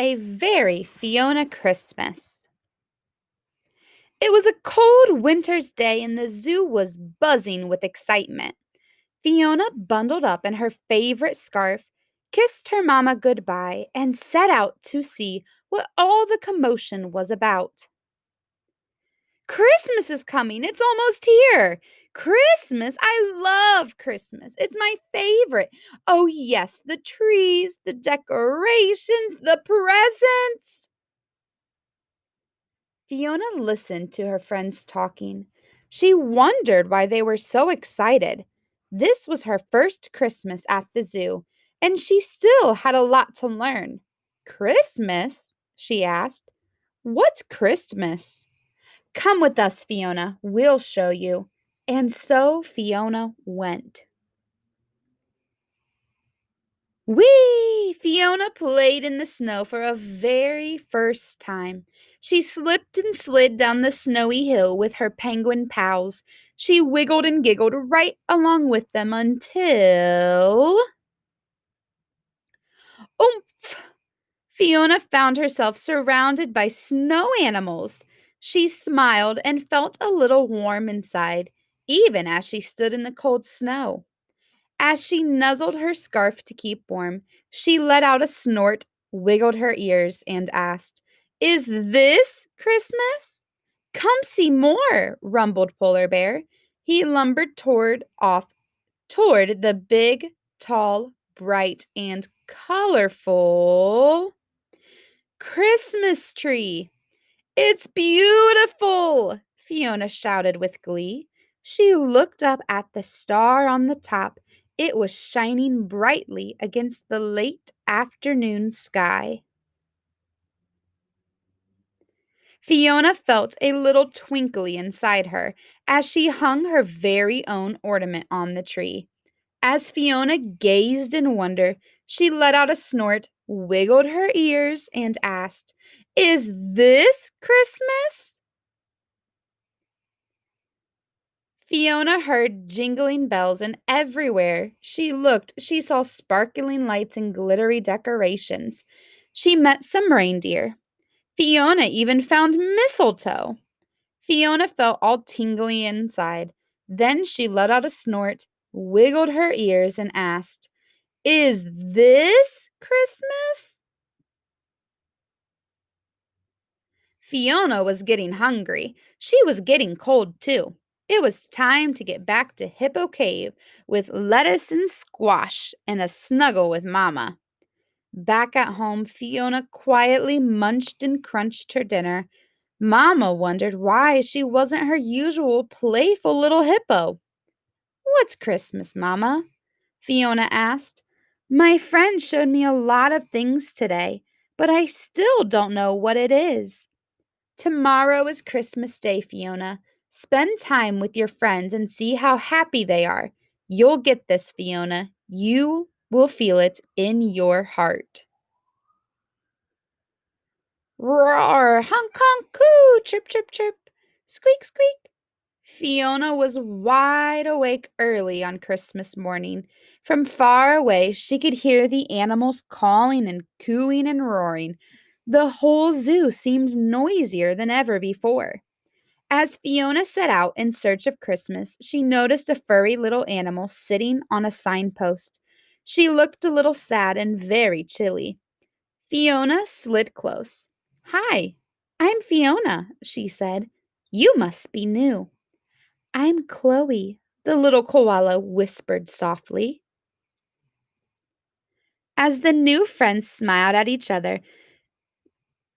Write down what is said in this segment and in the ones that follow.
A very Fiona Christmas. It was a cold winter's day and the zoo was buzzing with excitement. Fiona bundled up in her favorite scarf, kissed her mamma goodbye, and set out to see what all the commotion was about. Christmas is coming. It's almost here. Christmas. I love Christmas. It's my favorite. Oh, yes, the trees, the decorations, the presents. Fiona listened to her friends talking. She wondered why they were so excited. This was her first Christmas at the zoo, and she still had a lot to learn. Christmas? She asked. What's Christmas? Come with us, Fiona. We'll show you. And so Fiona went. Whee! Fiona played in the snow for a very first time. She slipped and slid down the snowy hill with her penguin pals. She wiggled and giggled right along with them until. Oomph! Fiona found herself surrounded by snow animals. She smiled and felt a little warm inside, even as she stood in the cold snow. As she nuzzled her scarf to keep warm, she let out a snort, wiggled her ears, and asked, Is this Christmas? Come see more, rumbled Polar Bear. He lumbered toward the big, tall, bright, and colorful Christmas tree. It's beautiful, Fiona shouted with glee. She looked up at the star on the top. It was shining brightly against the late afternoon sky. Fiona felt a little twinkly inside her as she hung her very own ornament on the tree. As Fiona gazed in wonder, she let out a snort, wiggled her ears, and asked, Is this Christmas? Fiona heard jingling bells, and everywhere she looked, she saw sparkling lights and glittery decorations. She met some reindeer. Fiona even found mistletoe. Fiona felt all tingly inside. Then she let out a snort, wiggled her ears, and asked, Is this Christmas? Fiona was getting hungry. She was getting cold too. It was time to get back to Hippo Cave with lettuce and squash and a snuggle with Mama. Back at home, Fiona quietly munched and crunched her dinner. Mama wondered why she wasn't her usual playful little hippo. What's Christmas, Mama? Fiona asked. My friend showed me a lot of things today, but I still don't know what it is. Tomorrow is Christmas Day, Fiona. Spend time with your friends and see how happy they are. You'll get this, Fiona. You will feel it in your heart. Roar! Honk, honk, coo! Chirp, chirp, chirp! Squeak, squeak! Fiona was wide awake early on Christmas morning. From far away, she could hear the animals calling and cooing and roaring. The whole zoo seemed noisier than ever before. As Fiona set out in search of Christmas, she noticed a furry little animal sitting on a signpost. She looked a little sad and very chilly. Fiona slid close. Hi, I'm Fiona, she said. You must be new. I'm Chloe, the little koala whispered softly. As the new friends smiled at each other,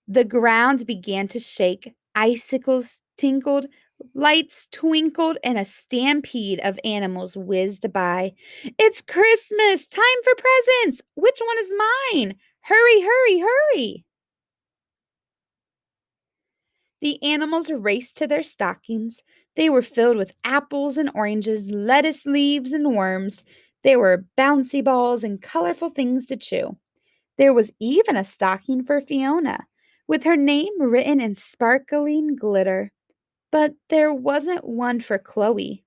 the ground began to shake, icicles tinkled, lights twinkled, and a stampede of animals whizzed by. It's Christmas! Time for presents! Which one is mine? Hurry, hurry, hurry! The animals raced to their stockings. They were filled with apples and oranges, lettuce leaves and worms. There were bouncy balls and colorful things to chew. There was even a stocking for Fiona, with her name written in sparkling glitter. But there wasn't one for Chloe.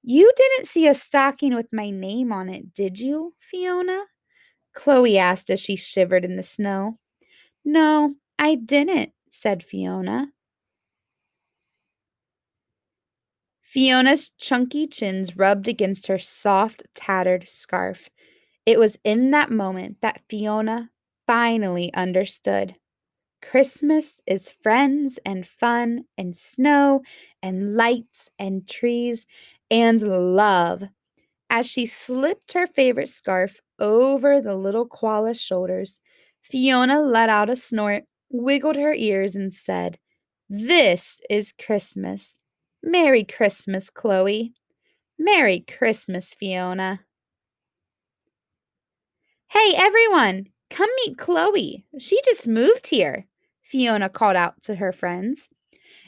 You didn't see a stocking with my name on it, did you, Fiona? Chloe asked as she shivered in the snow. No, I didn't, said Fiona. Fiona's chunky chins rubbed against her soft, tattered scarf. It was in that moment that Fiona finally understood. Christmas is friends and fun and snow and lights and trees and love. As she slipped her favorite scarf over the little koala's shoulders, Fiona let out a snort, wiggled her ears, and said, "This is Christmas. Merry Christmas, Chloe. Merry Christmas, Fiona." "Hey, everyone, come meet Chloe. She just moved here," Fiona called out to her friends.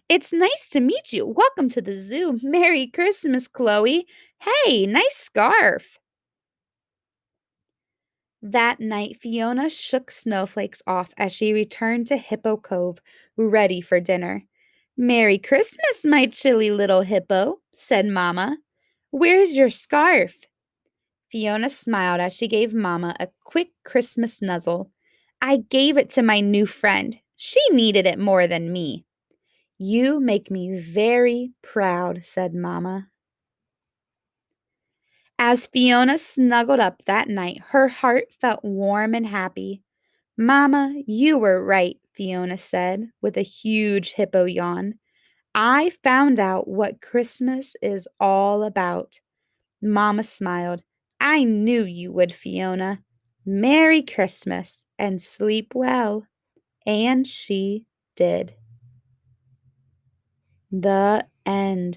"It's nice to meet you. Welcome to the zoo. Merry Christmas, Chloe. Hey, nice scarf." That night, Fiona shook snowflakes off as she returned to Hippo Cove, ready for dinner. "Merry Christmas, my chilly little hippo," said Mamma. "Where's your scarf?" Fiona smiled as she gave Mamma a quick Christmas nuzzle. "I gave it to my new friend. She needed it more than me." "You make me very proud," said Mamma. As Fiona snuggled up that night, her heart felt warm and happy. "Mamma, you were right," Fiona said with a huge hippo yawn. "I found out what Christmas is all about." Mamma smiled. "I knew you would, Fiona. Merry Christmas and sleep well." And she did. The end.